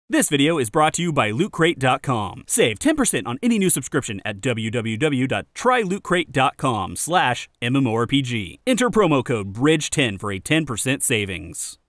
This video is brought to you by LootCrate.com. Save 10% on any new subscription at www.trylootcrate.com/MMORPG. Enter promo code BRIDGE10 for a 10% savings.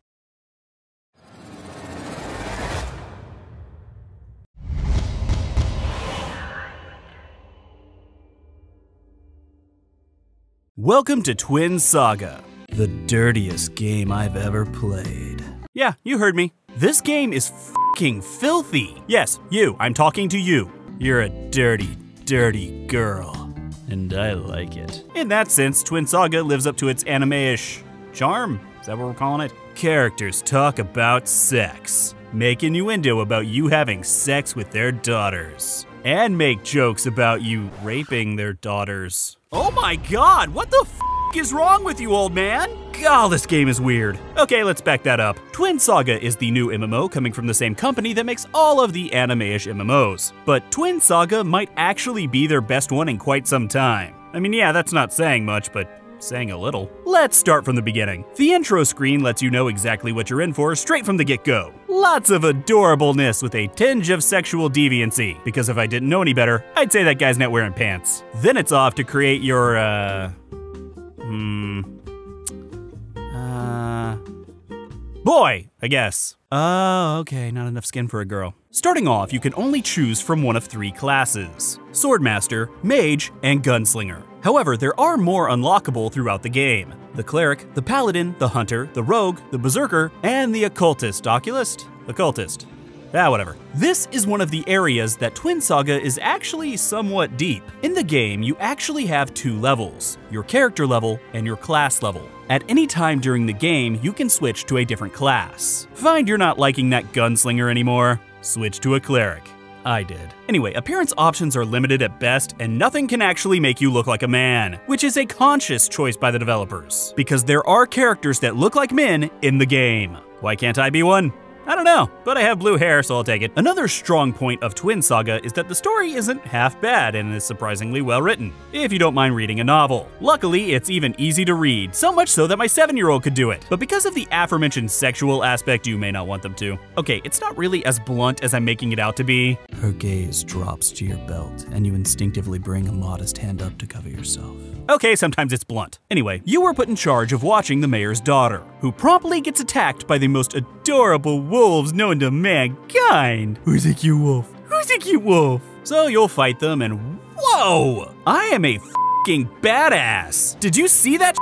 Welcome to Twin Saga, the dirtiest game I've ever played. Yeah, you heard me. This game is fucking filthy. Yes, you. I'm talking to you. You're a dirty, dirty girl. And I like it. In that sense, Twin Saga lives up to its anime-ish charm. Is that what we're calling it? Characters talk about sex, make innuendo about you having sex with their daughters, and make jokes about you raping their daughters. Oh my god, what the f is wrong with you, old man? God, this game is weird. Okay, let's back that up. Twin Saga is the new MMO coming from the same company that makes all of the anime-ish MMOs. But Twin Saga might actually be their best one in quite some time. I mean, yeah, that's not saying much, but saying a little. Let's start from the beginning. The intro screen lets you know exactly what you're in for straight from the get-go. Lots of adorableness with a tinge of sexual deviancy, because if I didn't know any better, I'd say that guy's not wearing pants. Then it's off to create your, boy, I guess. Oh, okay, not enough skin for a girl. Starting off, you can only choose from one of 3 classes: Swordmaster, Mage, and Gunslinger. However, there are more unlockable throughout the game: the Cleric, the Paladin, the Hunter, the Rogue, the Berserker, and the Occultist. Oculist? Occultist. Whatever. This is one of the areas that Twin Saga is actually somewhat deep. In the game, you actually have 2 levels: your character level and your class level. At any time during the game, you can switch to a different class. Find you're not liking that Gunslinger anymore? Switch to a Cleric. I did. Anyway, appearance options are limited at best, and nothing can actually make you look like a man, which is a conscious choice by the developers, because there are characters that look like men in the game. Why can't I be one? I don't know, but I have blue hair, so I'll take it. Another strong point of Twin Saga is that the story isn't half bad and is surprisingly well written, if you don't mind reading a novel. Luckily, it's even easy to read, so much so that my 7-year-old could do it. But because of the aforementioned sexual aspect, you may not want them to. Okay, it's not really as blunt as I'm making it out to be. Her gaze drops to your belt, and you instinctively bring a modest hand up to cover yourself. Okay, sometimes it's blunt. Anyway, you were put in charge of watching the mayor's daughter, who promptly gets attacked by the most adorable wolves known to mankind. Who's a cute wolf? Who's a cute wolf? So you'll fight them and whoa! I am a f***ing badass. Did you see that?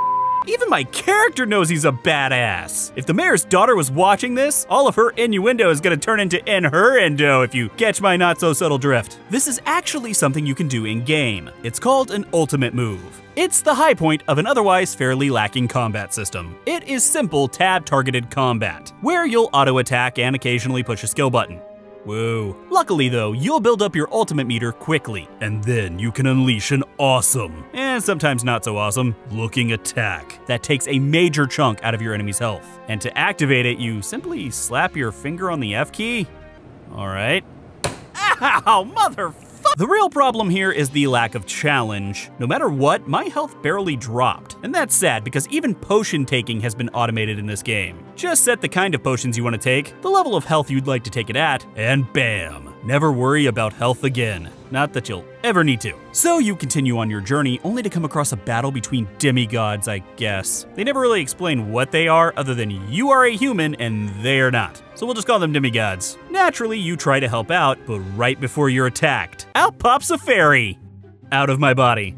Even my character knows he's a badass. If the mayor's daughter was watching this, all of her innuendo is gonna turn into in-her-endo if you catch my not-so-subtle drift. This is actually something you can do in-game. It's called an ultimate move. It's the high point of an otherwise fairly lacking combat system. It is simple tab-targeted combat, where you'll auto-attack and occasionally push a skill button. Whoa. Luckily though, you'll build up your ultimate meter quickly, and then you can unleash an awesome, and sometimes not so awesome, looking attack that takes a major chunk out of your enemy's health. And to activate it, you simply slap your finger on the F key. Alright. Ow, motherfucker! The real problem here is the lack of challenge. No matter what, my health barely dropped. And that's sad because even potion taking has been automated in this game. Just set the kind of potions you want to take, the level of health you'd like to take it at, and bam! Never worry about health again. Not that you'll ever need to. So you continue on your journey only to come across a battle between demigods, I guess. They never really explain what they are other than you are a human and they're not. So we'll just call them demigods. Naturally, you try to help out, but right before you're attacked, out pops a fairy out of my body.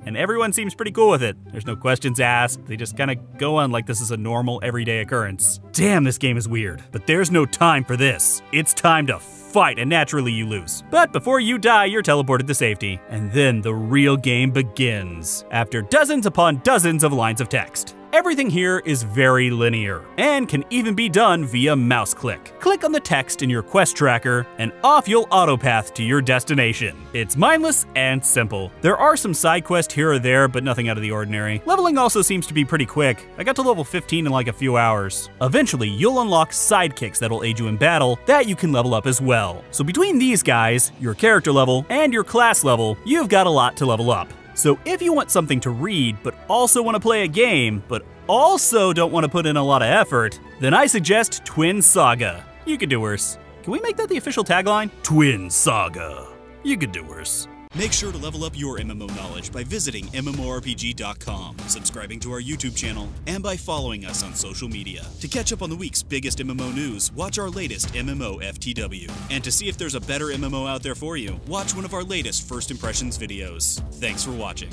And everyone seems pretty cool with it. There's no questions asked. They just kind of go on like this is a normal everyday occurrence. Damn, this game is weird. But there's no time for this. It's time to fight, and naturally you lose. But before you die, you're teleported to safety. And then the real game begins, after dozens upon dozens of lines of text. Everything here is very linear, and can even be done via mouse click. Click on the text in your quest tracker, and off you'll autopath to your destination. It's mindless and simple. There are some side quests here or there, but nothing out of the ordinary. Leveling also seems to be pretty quick. I got to level 15 in like a few hours. Eventually, you'll unlock sidekicks that'll aid you in battle that you can level up as well. So between these guys, your character level, and your class level, you've got a lot to level up. So if you want something to read, but also want to play a game, but also don't want to put in a lot of effort, then I suggest Twin Saga. You could do worse. Can we make that the official tagline? Twin Saga. You could do worse. Make sure to level up your MMO knowledge by visiting MMORPG.com, subscribing to our YouTube channel, and by following us on social media. To catch up on the week's biggest MMO news, watch our latest MMO FTW. And to see if there's a better MMO out there for you, watch one of our latest First Impressions videos. Thanks for watching.